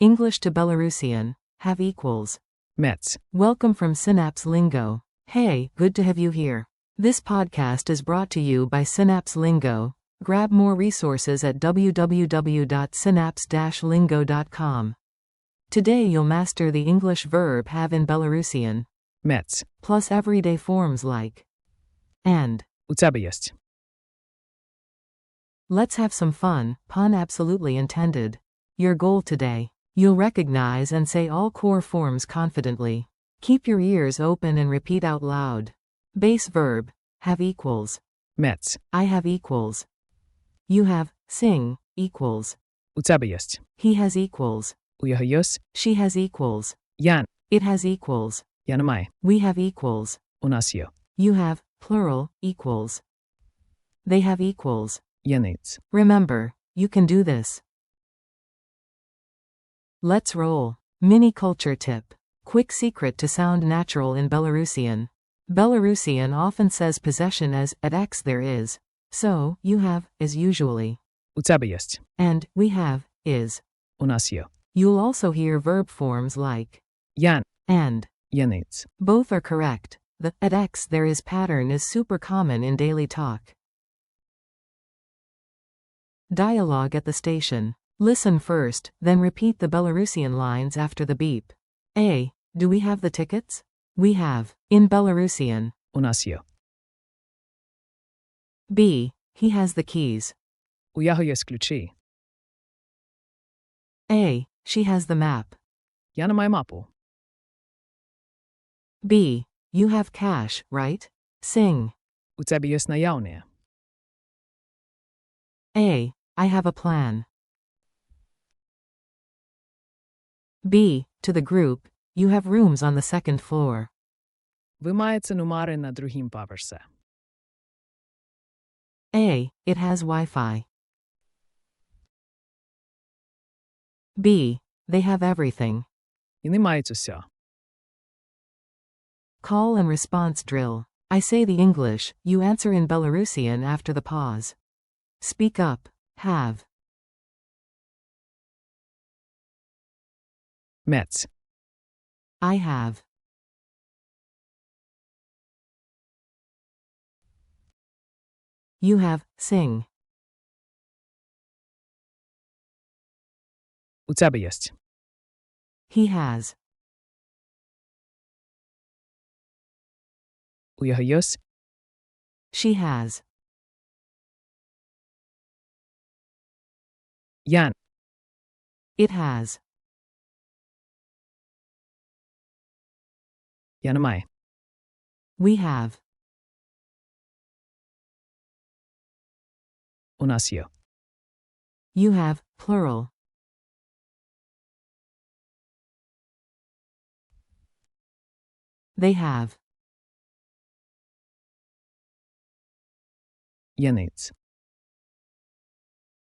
English to Belarusian. Have equals. Mець. Welcome from Synapse Lingo. Hey, good to have you here. This podcast is brought to you by Synapse Lingo. Grab more resources at www.synapse-lingo.com. Today you'll master the English verb have in Belarusian, Mець. plus everyday forms like and. У тебе єсть. Let's have some fun, pun absolutely intended. Your goal today. You'll recognize and say all core forms confidently. Keep your ears open and repeat out loud. Base verb, have equals. Mець. I have equals. You have, sing, equals. У тебе єсть. He has equals. У його єсть. She has equals. Я. It has equals. Я не маю. We have equals. У нас є. You have, plural, equals. They have equals. Є ниць. Remember, you can do this. Let's roll. Mini culture tip. Quick secret to sound natural in Belarusian. Belarusian often says possession as at X there is. So, you have is usually. У тебе єсть. And we have is. У нас є. You'll also hear verb forms like Я. and. Є ниць. Both are correct. The at X there is pattern is super common in daily talk. Dialogue at the station. Listen first, then repeat the Belarusian lines after the beep. A. Do we have the tickets? We have. In Belarusian. У нас є. B. He has the keys. У його єсть ключі. A. She has the map. Я не маю мапу. B. You have cash, right? Sing. У тебе єсть наявне. A. I have a plan. B. To the group, you have rooms on the second floor. Ви маєте номери на другім поверсі. A. It has Wi-Fi. B. They have everything. І не мають усе. Call and response drill. I say the English, you answer in Belarusian after the pause. Speak up. Have. Mець. I have. You have, sing. У тебе єсть. He has. У його єсть. She has. Я. It has. Я не маю. We have. У нас є. You have, plural. They have. Є ниць.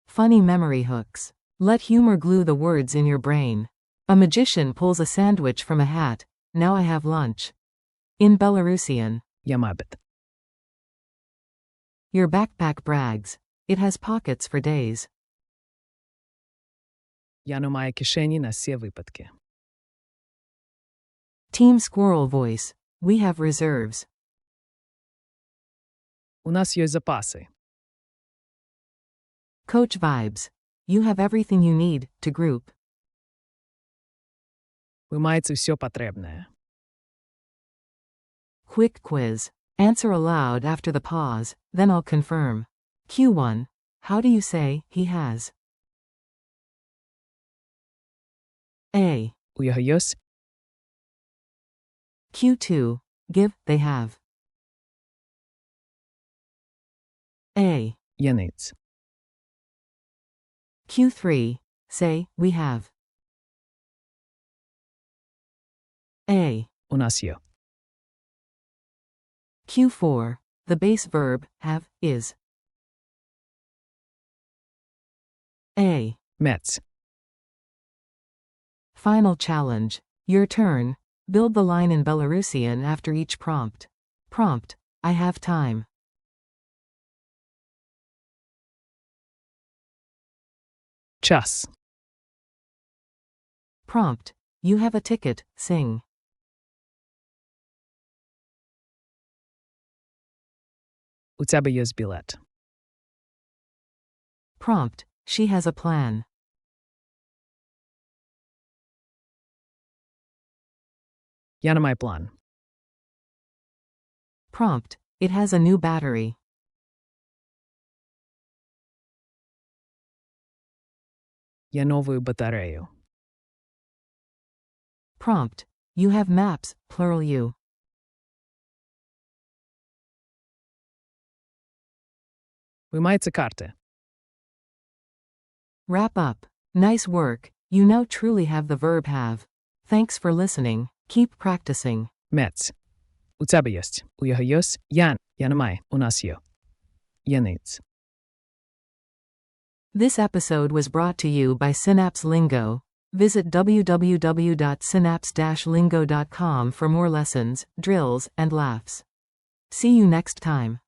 Funny memory hooks. Let humor glue the words in your brain. A magician pulls a sandwich from a hat. Now I have lunch. In Belarusian. Я мабет. Your backpack brags. It has pockets for days. Я не маю кишені на всі випадки. Team Squirrel voice. We have reserves. У нас є запаси. Coach vibes. You have everything you need, to group. Ви маєте все потрібне. Quick quiz. Answer aloud after the pause, then I'll confirm. Ch.1. How do you say, he has? A. У його єсть. Q2. Give, they have. A. Є ниць. Q3. Say, we have. A. У нас є. Q4. The base verb, have, is. A. Mець. Final challenge. Your turn. Build the line in Belarusian after each prompt. Prompt. I have time. Час. Prompt. You have a ticket, sing. У тебе є білет. Prompt. She has a plan. Я не маю план. Prompt. It has a new battery. Я новою батарею. Prompt. You have maps, plural you. Ви маєте карти. Wrap up. Nice work. You now truly have the verb have. Thanks for listening. Keep practicing. Мець. У тебе є. У його є. Я не маю. У нас є. Є ниць. This episode was brought to you by Synapse Lingo. Visit www.synapse-lingo.com for more lessons, drills, and laughs. See you next time.